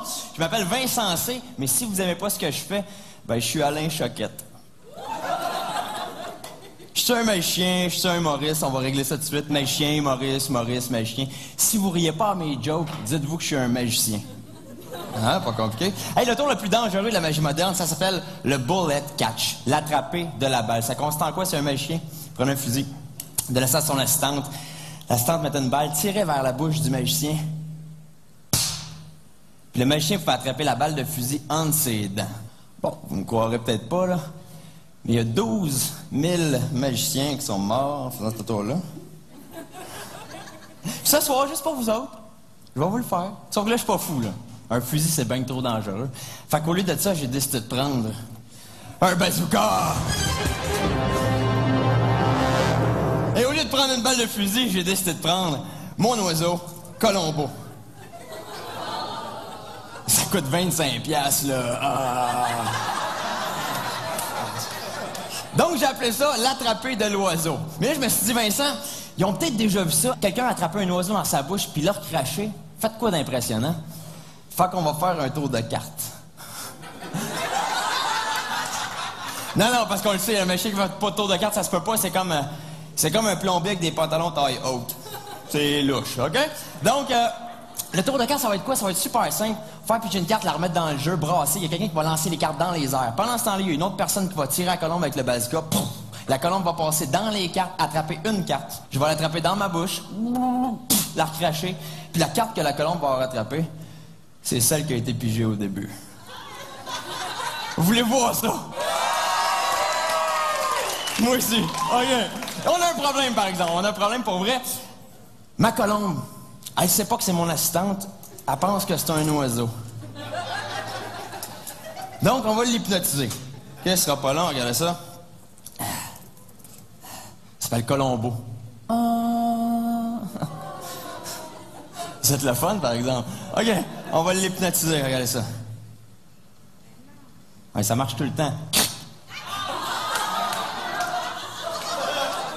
monde! Je m'appelle Vincent C, mais si vous n'aimez pas ce que je fais, ben je suis Alain Choquette. Je suis un magicien, je suis un humoriste, on va régler ça tout de suite. Magicien, humoriste, magicien. Si vous riez pas à mes jokes, dites-vous que je suis un magicien. Hein, pas compliqué. Hey, le tour le plus dangereux de la magie moderne, ça s'appelle le bullet catch, l'attraper de la balle. Ça consiste en quoi? C'est un magicien. Prenez un fusil, donnez ça à son assistante. L'assistante mettait une balle, tirait vers la bouche du magicien. Puis le magicien pouvait attraper la balle de fusil entre ses dents. Bon, vous me croirez peut-être pas, là. Mais il y a 12 000 magiciens qui sont morts en faisant ce tour-là. Ce soir, juste pour vous autres, je vais vous le faire. Sauf que là, je suis pas fou, là. Un fusil, c'est bien trop dangereux. Fait qu'au lieu de ça, j'ai décidé de prendre un bazooka! Et au lieu de prendre une balle de fusil, j'ai décidé de prendre mon oiseau, Colombo. Ça coûte 25$, là. Ah. Donc, j'ai appelé ça l'attraper de l'oiseau. Mais là, je me suis dit, Vincent, ils ont peut-être déjà vu ça. Quelqu'un a attrapé un oiseau dans sa bouche, puis l'a recraché. Faites quoi d'impressionnant? Fait qu'on va faire un tour de cartes. Non, parce qu'on le sait, un machin qui fait pas de tour de cartes, ça se peut pas. C'est comme un plombier avec des pantalons taille haute. C'est louche, OK? Donc, le tour de cartes, ça va être quoi? Ça va être super simple. Faire pitcher une carte, la remettre dans le jeu, brasser. Il y a quelqu'un qui va lancer les cartes dans les airs. Pendant ce temps-là, il y a une autre personne qui va tirer la colombe avec le bazooka. Pouf! La colombe va passer dans les cartes, attraper une carte. Je vais l'attraper dans ma bouche, la recracher. Puis la carte que la colombe va rattraper, c'est celle qui a été pigée au début. Vous voulez voir ça? Moi aussi. OK. On a un problème, par exemple. On a un problème pour vrai. Ma colombe, elle sait pas que c'est mon assistante. Elle pense que c'est un oiseau. Donc, on va l'hypnotiser. OK, ce sera pas long, regardez ça. Ça s'appelle Colombo. C'est le fun, par exemple. OK, on va l'hypnotiser, regardez ça. Ouais, ça marche tout le temps.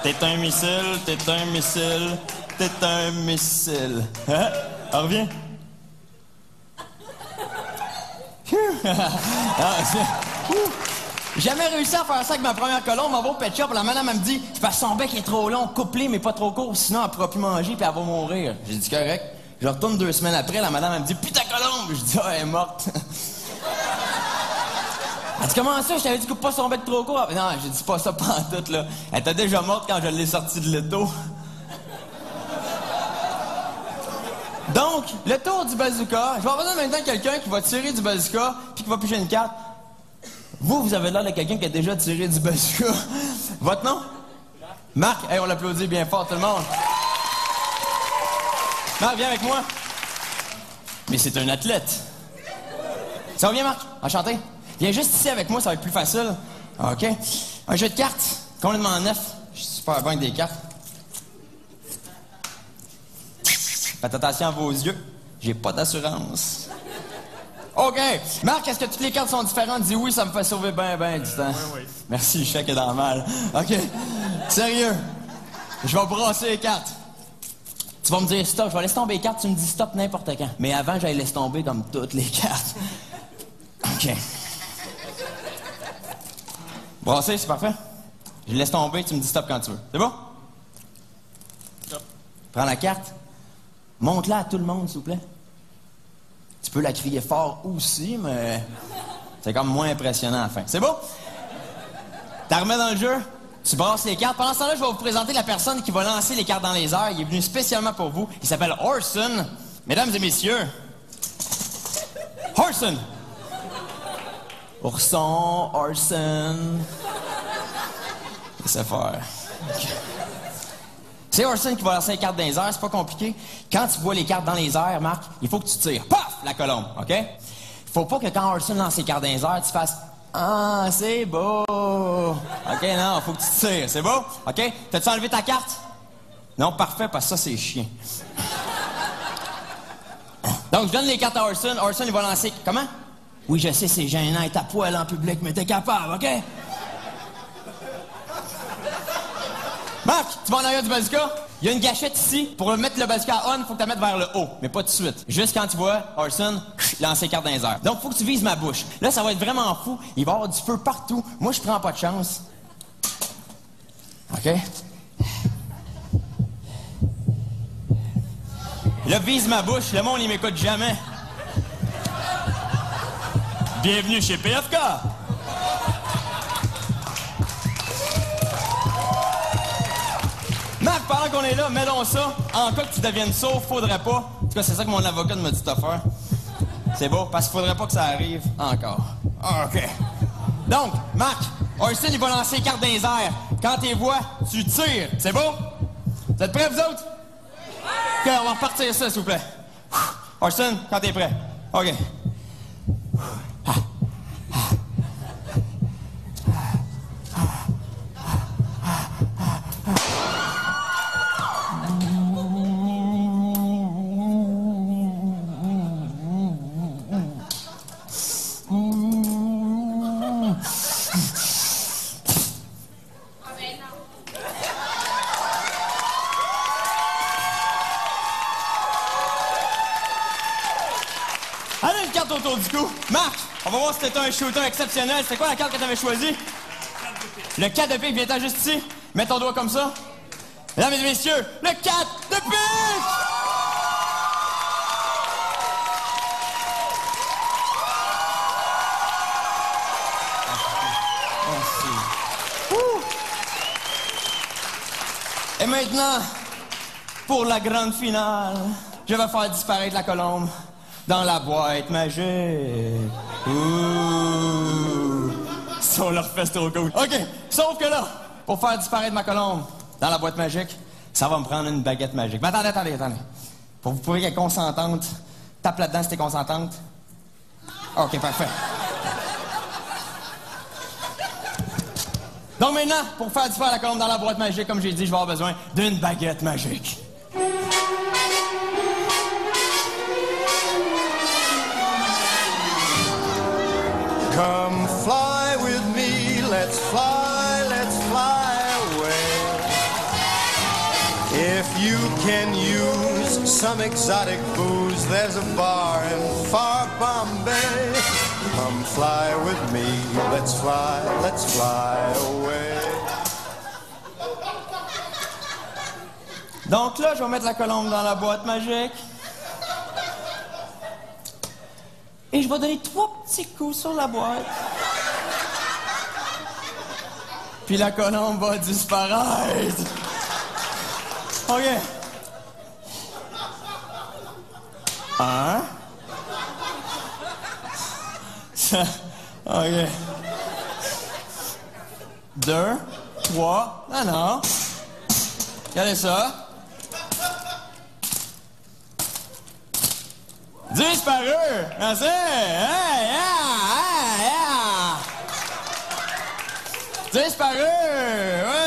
T'es un missile, t'es un missile, t'es un missile. Hein? On revient. J'ai jamais réussi à faire ça avec ma première colombe. On va au pet shop, la madame elle me dit, c'est parce que son bec est trop long, couplé mais pas trop court, sinon elle pourra plus manger puis elle va mourir. J'ai dit correct. Je retourne 2 semaines après, la madame elle me dit, putain colombe! Je dis, elle est morte. Elle dit, comment ça? Je t'avais dit, coupe pas son bec trop court. Non, j'ai dit, c'est pas ça pantoute, là. Elle était déjà morte quand je l'ai sortie de l'étau. Donc, le tour du bazooka, je vais avoir maintenant quelqu'un qui va tirer du bazooka puis qui va piger une carte. Vous avez l'air de quelqu'un qui a déjà tiré du bazooka. Votre nom? Marc. Hey, on l'applaudit bien fort, tout le monde. Marc, viens avec moi. Mais c'est un athlète. Ça va bien, Marc? Enchanté. Viens juste ici avec moi, ça va être plus facile. OK. Un jeu de cartes, complètement neuf. Je suis super bon avec des cartes. Faites attention à vos yeux. J'ai pas d'assurance. OK. Marc, est-ce que toutes les cartes sont différentes? Dis oui, ça me fait sauver ben du temps. Oui. Merci, le chèque est dans le mal. OK. Sérieux. Je vais brasser les cartes. Tu vas me dire stop. Je vais laisser tomber les cartes. Tu me dis stop n'importe quand. Mais avant, j'allais laisser tomber comme toutes les cartes. OK. Brasser, c'est parfait. Je laisse tomber. Tu me dis stop quand tu veux. C'est bon? Stop. Prends la carte. Montre-la à tout le monde, s'il vous plaît. Tu peux la crier fort aussi, mais c'est comme moins impressionnant à la fin. C'est beau? T'as remets dans le jeu? Tu brasses les cartes. Pendant ce temps-là, je vais vous présenter la personne qui va lancer les cartes dans les airs. Il est venu spécialement pour vous. Il s'appelle Orson. Mesdames et messieurs, Orson. Orson, Orson. Laissez faire. Okay. C'est Orson qui va lancer les cartes dans les airs, c'est pas compliqué. Quand tu vois les cartes dans les airs, Marc, il faut que tu tires. Paf! La colombe, OK? Il faut pas que quand Orson lance les cartes dans les airs, tu fasses « Ah, c'est beau! » OK, non, il faut que tu tires. C'est beau? OK? T'as-tu enlevé ta carte? Non, parfait, parce que ça, c'est chiant. Donc, je donne les cartes à Orson. Orson, il va lancer... Comment? Oui, je sais, c'est gênant, être à poil en public, mais t'es capable, OK? Marc, tu vas en arrière du bazooka? il y a une gâchette ici. Pour mettre le bazooka à on, faut que tu la mettes vers le haut, mais pas tout de suite. Juste quand tu vois Orson lancer carte dans les airs. Donc, faut que tu vises ma bouche. Là, ça va être vraiment fou. Il va y avoir du feu partout. Moi, je prends pas de chance. OK? Là, vise ma bouche. Le monde, il m'écoute jamais. Bienvenue chez PFK. Marc, pendant qu'on est là, mets donc ça. En cas que tu deviennes sourd, faudrait pas. En tout cas, c'est ça que mon avocat m'a dit de faire. C'est beau, parce qu'il faudrait pas que ça arrive encore. OK. Donc, Marc, Orson, il va lancer les cartes dans les airs. Quand tu les vois, tu tires. C'est beau? Vous êtes prêts, vous autres? OK, on va repartir ça, s'il vous plaît. Orson, quand t'es prêt. OK. Allez, une carte autour du cou. Marc, on va voir si c'était un shooter exceptionnel. C'est quoi la carte que tu avais choisie? Le 4 de pique, viens-t'en juste ici. Mets ton doigt comme ça. Mesdames et messieurs, le 4 de pique! Merci. Et maintenant, pour la grande finale, je vais faire disparaître la colombe dans la boîte magique. Ouh! Si on leur fait, c'est trop cool. OK, sauf que là, pour faire disparaître ma colombe dans la boîte magique, ça va me prendre une baguette magique. Mais attendez. Pour vous prouver qu'elle est consentante, tape là-dedans si t'es consentante. OK, parfait. Donc maintenant, pour faire disparaître la colombe dans la boîte magique, comme j'ai dit, je vais avoir besoin d'une baguette magique. Come fly with me, let's fly away. If you can use some exotic booze, there's a bar in far Bombay. Come fly with me, let's fly away. Donc là, je vais mettre la colombe dans la boîte magique. Et je vais donner 3 petits coups sur la boîte. Puis la colombe va disparaître. OK. 1. OK. 2, 3. Non. Regardez ça. Disparu! Merci! Disparu! Ouais!